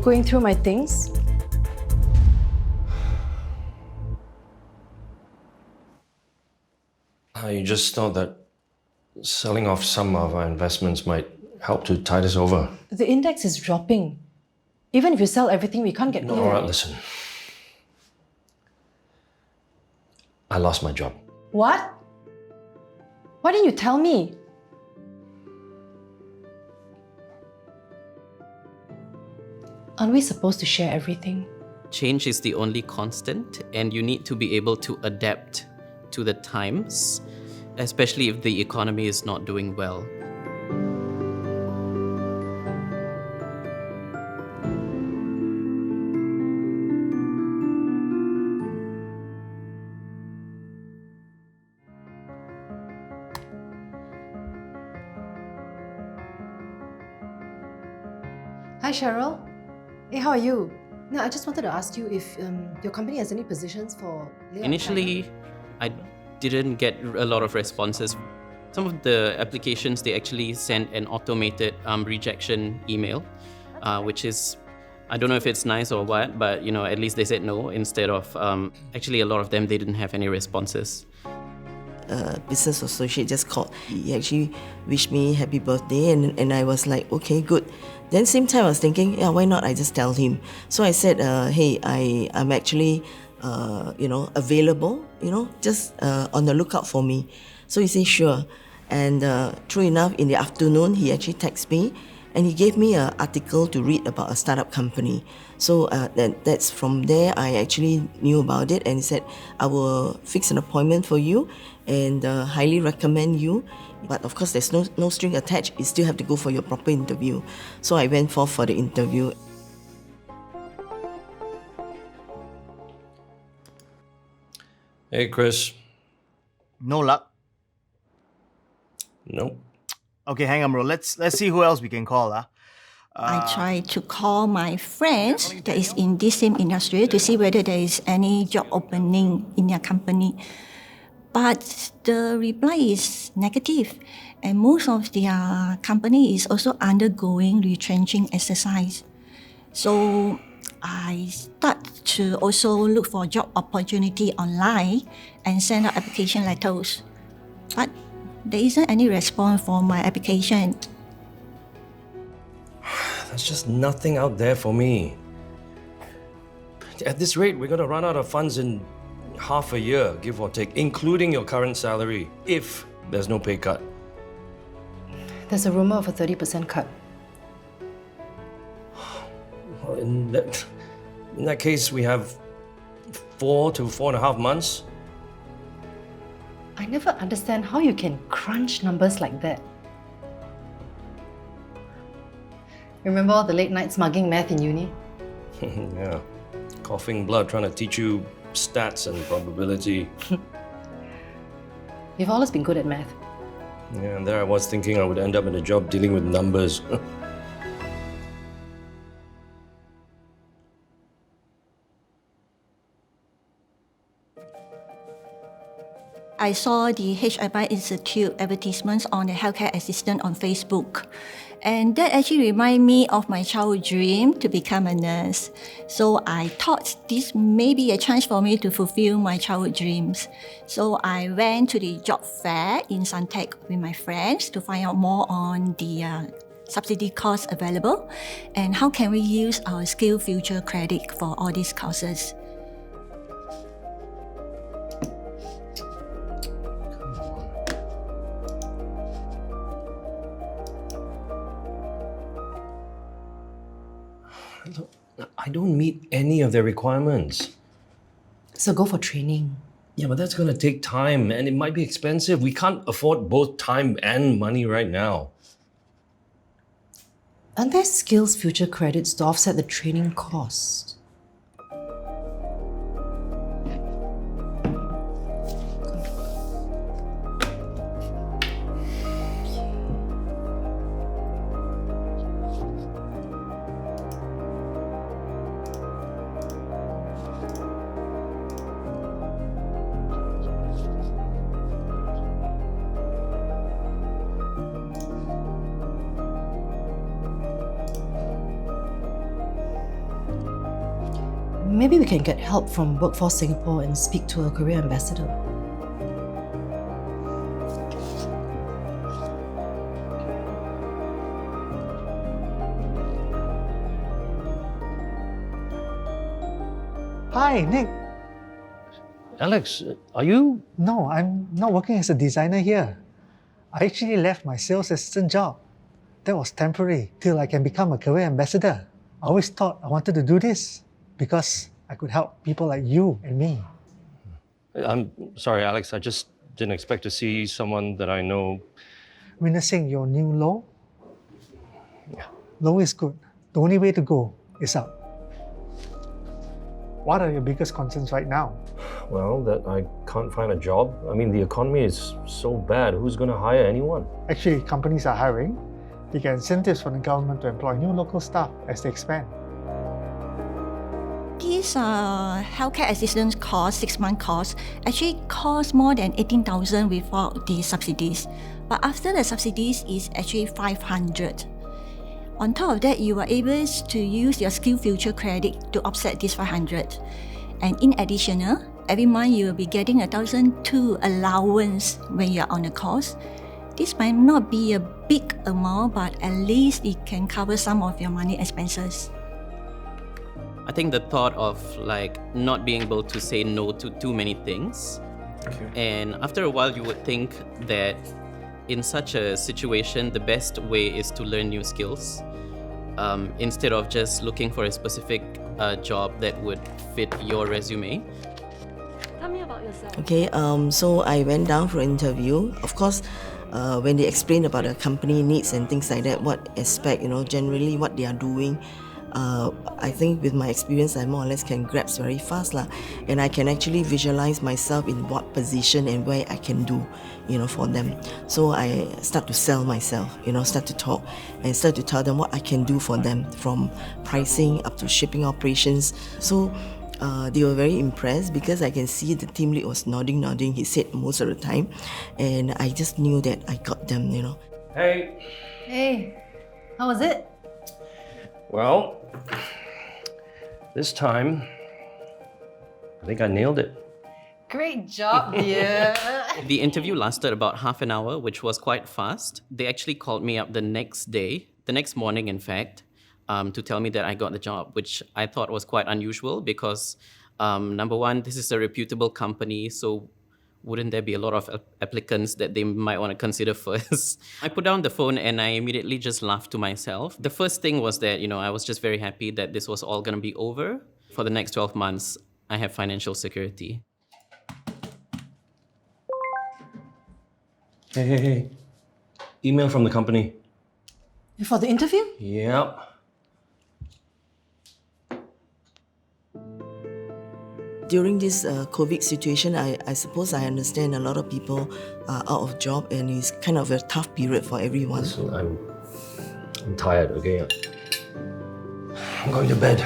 going through my things? I just thought that selling off some of our investments might help to tide us over. The index is dropping. Even if you sell everything, we can't get No, clear. all right, listen. I lost my job. What? Why didn't you tell me? Aren't we supposed to share everything? Change is the only constant, and you need to be able to adapt to the times, especially if the economy is not doing well. Hi, Cheryl. Hey, how are you? No, I just wanted to ask you if your company has any positions for layout Initially, I didn't get a lot of responses. Some of the applications, they actually sent an automated rejection email, which is, I don't know if it's nice or what, but at least they said no instead of, actually a lot of them, they didn't have any responses. Business associate just called. He actually wished me happy birthday, and I was like, okay, good. Then same time I was thinking, yeah, why not I just tell him? So I said, hey, I'm actually, available, just on the lookout for me. So he said, sure. And true enough, in the afternoon, he actually texted me, and he gave me an article to read about a startup company. So that's from there I actually knew about it, and he said, I will fix an appointment for you and highly recommend you. But of course, there's no string attached. You still have to go for your proper interview. So I went for the interview. Hey, Chris. No luck. Nope. Okay, hang on, bro. Let's see who else we can call. I try to call my friends that is in this same industry to see whether there is any job opening in their company. But the reply is negative, and most of their company is also undergoing retrenching exercise. So I start to also look for job opportunity online and send out application letters. But there isn't any response for my application. There's just nothing out there for me. At this rate, we're going to run out of funds in half a year, give or take, including your current salary, if there's no pay cut. There's a rumor of a 30% cut. Well, in that case, we have 4 to 4.5 months. I never understand how you can crunch numbers like that. Remember all the late nights mugging math in uni? Yeah. Coughing blood trying to teach you stats and probability. You've always been good at math. Yeah, and there I was thinking I would end up in a job dealing with numbers. I saw the HII Institute advertisements on the healthcare assistant on Facebook. And that actually reminded me of my childhood dream to become a nurse. So I thought this may be a chance for me to fulfill my childhood dreams. So I went to the job fair in Suntec with my friends to find out more on the subsidy course available and how can we use our SkillsFuture credit for all these courses. I don't meet any of their requirements. So go for training. Yeah, but that's going to take time and it might be expensive. We can't afford both time and money right now. Aren't there SkillsFuture credits to offset the training cost? maybe we can get help from Workforce Singapore and speak to a career ambassador. Hi, Nick. Alex, are you? No, I'm not working as a designer here. I actually left my sales assistant job. That was temporary till I can become a career ambassador. I always thought I wanted to do this because I could help people like you and me. I'm sorry, Alex. I just didn't expect to see someone that I know. Witnessing your new low? Low is good. The only way to go is up. What are your biggest concerns right now? Well, that I can't find a job. I mean, the economy is so bad. Who's going to hire anyone? Actually, companies are hiring. They get incentives from the government to employ new local staff as they expand. This healthcare assistance course, 6-month course, actually costs more than 18,000 without the subsidies. But after the subsidies, is actually 500. On top of that, you are able to use your SkillsFuture credit to offset this 500. And in addition, every month you will be getting 1,200 allowance when you are on the course. This might not be a big amount, but at least it can cover some of your money expenses. I think the thought of like not being able to say no to too many things, and after a while you would think that in such a situation the best way is to learn new skills instead of just looking for a specific job that would fit your resume. Tell me about yourself. Okay, so I went down for an interview. Of course, when they explain about the company needs and things like that, what aspect, generally what they are doing, I think with my experience, I more or less can grasp very fast lah, and I can actually visualize myself in what position and where I can do, for them. So I start to sell myself, start to talk and start to tell them what I can do for them, from pricing up to shipping operations. So they were very impressed because I can see the team lead was nodding. He said most of the time, and I just knew that I got them. Hey. Hey, how was it? Well, this time, I think I nailed it. Great job, dear. The interview lasted about half an hour, which was quite fast. They actually called me up the next morning, in fact, to tell me that I got the job, which I thought was quite unusual because, number one, this is a reputable company, so wouldn't there be a lot of applicants that they might want to consider first? I put down the phone and I immediately just laughed to myself. The first thing was that, I was just very happy that this was all going to be over. For the next 12 months, I have financial security. Hey. Email from the company. For the interview? Yep. During this COVID situation, I suppose I understand a lot of people are out of job, and it's kind of a tough period for everyone. Listen, I'm tired, okay? I'm going to bed.